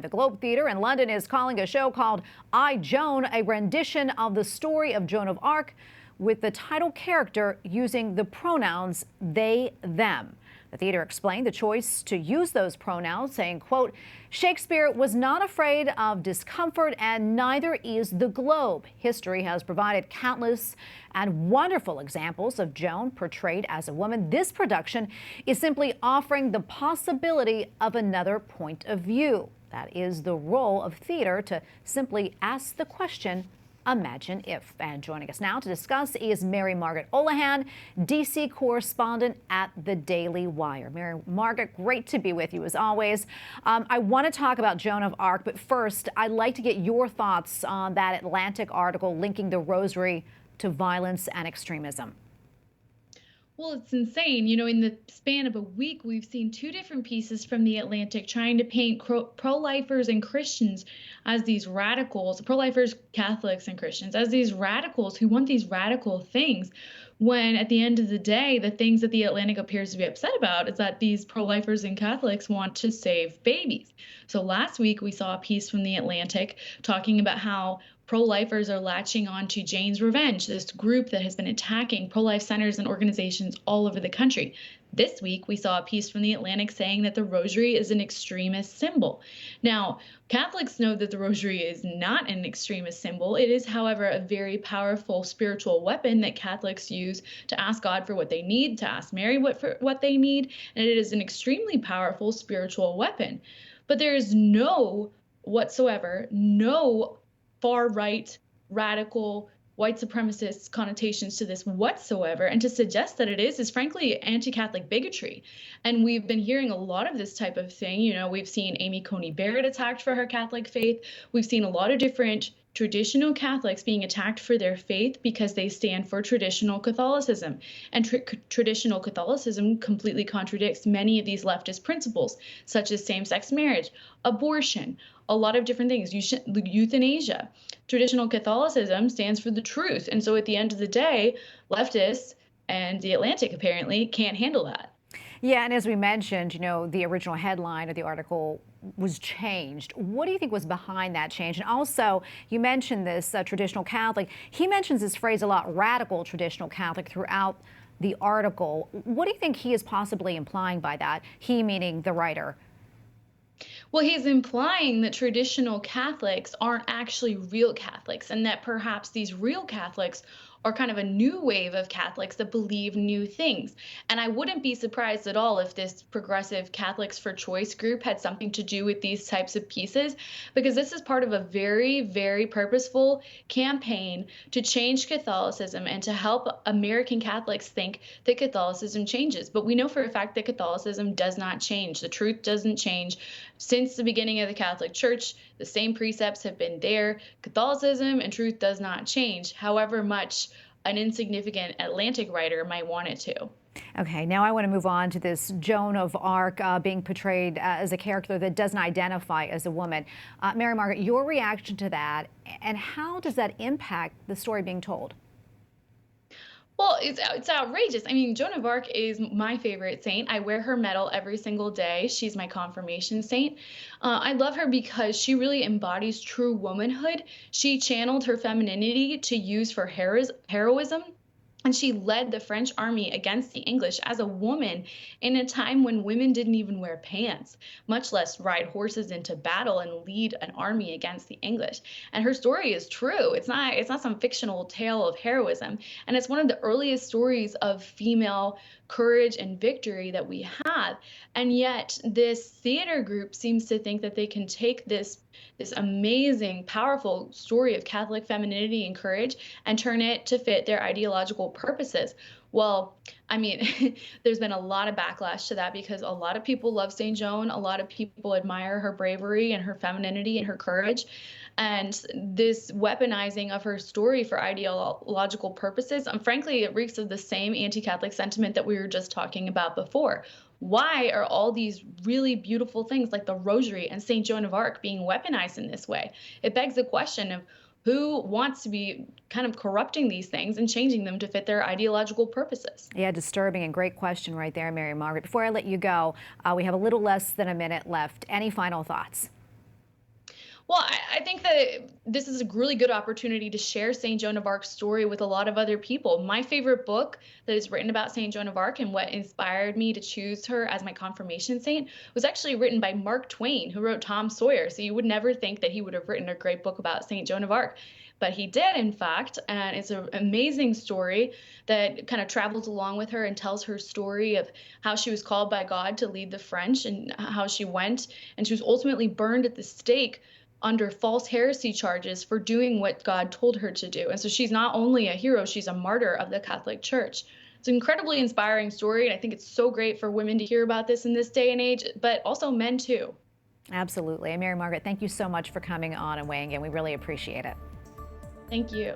The Globe Theatre in London is calling a show called I, Joan, a rendition of the story of Joan of Arc, with the title character using the pronouns they, them. The theater explained the choice to use those pronouns, saying, quote, Shakespeare was not afraid of discomfort, and neither is the Globe. History has provided countless and wonderful examples of Joan portrayed as a woman. This production is simply offering the possibility of another point of view. That is the role of theater, to simply ask the question, imagine if. And joining us now to discuss is Margaret Olohan, D.C. correspondent at the Daily Wire. Margaret, great to be with you as always. I want to talk about Joan of Arc, but first, I'd like to get your thoughts on that Atlantic article linking the rosary to violence and extremism. Well, it's insane. You know, in the span of a week, we've seen two different pieces from the Atlantic trying to paint pro-lifers and Christians as these radicals, pro-lifers, Catholics, and Christians as these radicals who want these radical things, when at the end of the day, the things that the Atlantic appears to be upset about is that these pro-lifers and Catholics want to save babies. So last week, we saw a piece from the Atlantic talking about how pro-lifers are latching on to Jane's Revenge, this group that has been attacking pro-life centers and organizations all over the country. This week, we saw a piece from the Atlantic saying that the rosary is an extremist symbol. Now, Catholics know that the rosary is not an extremist symbol. It is, however, a very powerful spiritual weapon that Catholics use to ask God for what they need, to ask Mary for what they need, and it is an extremely powerful spiritual weapon. But there is no far-right, radical, white supremacist connotations to this whatsoever. And to suggest that it is frankly anti-Catholic bigotry. And we've been hearing a lot of this type of thing. You know, we've seen Amy Coney Barrett attacked for her Catholic faith. We've seen a lot of different traditional Catholics being attacked for their faith because they stand for traditional Catholicism. And traditional Catholicism completely contradicts many of these leftist principles, such as same-sex marriage, abortion, a lot of different things, euthanasia. Traditional Catholicism stands for the truth. And so at the end of the day, leftists and the Atlantic apparently can't handle that. Yeah, and as we mentioned, you know, the original headline of the article was changed. What do you think was behind that change? And also, you mentioned this traditional Catholic. He mentions this phrase a lot, radical traditional Catholic, throughout the article. What do you think he is possibly implying by that? He meaning the writer. Well, he's implying that traditional Catholics aren't actually real Catholics, and that perhaps these real Catholics are kind of a new wave of Catholics that believe new things. And I wouldn't be surprised at all if this progressive Catholics for Choice group had something to do with these types of pieces, because this is part of a very, very purposeful campaign to change Catholicism and to help American Catholics think that Catholicism changes. But we know for a fact that Catholicism does not change. The truth doesn't change. Since the beginning of the Catholic Church, the same precepts have been there. Catholicism and truth does not change, however much an insignificant Atlantic writer might want it to. Okay, now I want to move on to this Joan of Arc being portrayed as a character that doesn't identify as a woman. Margaret, your reaction to that, and how does that impact the story being told? Well, it's outrageous. I mean, Joan of Arc is my favorite saint. I wear her medal every single day. She's my confirmation saint. I love her because she really embodies true womanhood. She channeled her femininity to use for heroism. And she led the French army against the English as a woman in a time when women didn't even wear pants, much less ride horses into battle and lead an army against the English. And her story is true. It's not some fictional tale of heroism. And it's one of the earliest stories of female courage and victory that we have. And yet this theater group seems to think that they can take this amazing, powerful story of Catholic femininity and courage and turn it to fit their ideological purposes. Well, I mean, there's been a lot of backlash to that because a lot of people love St. Joan. A lot of people admire her bravery and her femininity and her courage. And this weaponizing of her story for ideological purposes, and frankly, it reeks of the same anti-Catholic sentiment that we were just talking about before. Why are all these really beautiful things like the rosary and St. Joan of Arc being weaponized in this way? It begs the question of who wants to be kind of corrupting these things and changing them to fit their ideological purposes. Yeah, disturbing and great question right there, Margaret. Before I let you go, we have a little less than a minute left. Any final thoughts? Well, I think that this is a really good opportunity to share St. Joan of Arc's story with a lot of other people. My favorite book that is written about St. Joan of Arc and what inspired me to choose her as my confirmation saint was actually written by Mark Twain, who wrote Tom Sawyer. So you would never think that he would have written a great book about St. Joan of Arc. But he did, in fact, and it's an amazing story that kind of travels along with her and tells her story of how she was called by God to lead the French and how she went, and she was ultimately burned at the stake under false heresy charges for doing what God told her to do. And so she's not only a hero, she's a martyr of the Catholic Church. It's an incredibly inspiring story, and I think it's so great for women to hear about this in this day and age, but also men too. Absolutely. And Mary Margaret, thank you so much for coming on and weighing in. We really appreciate it. Thank you.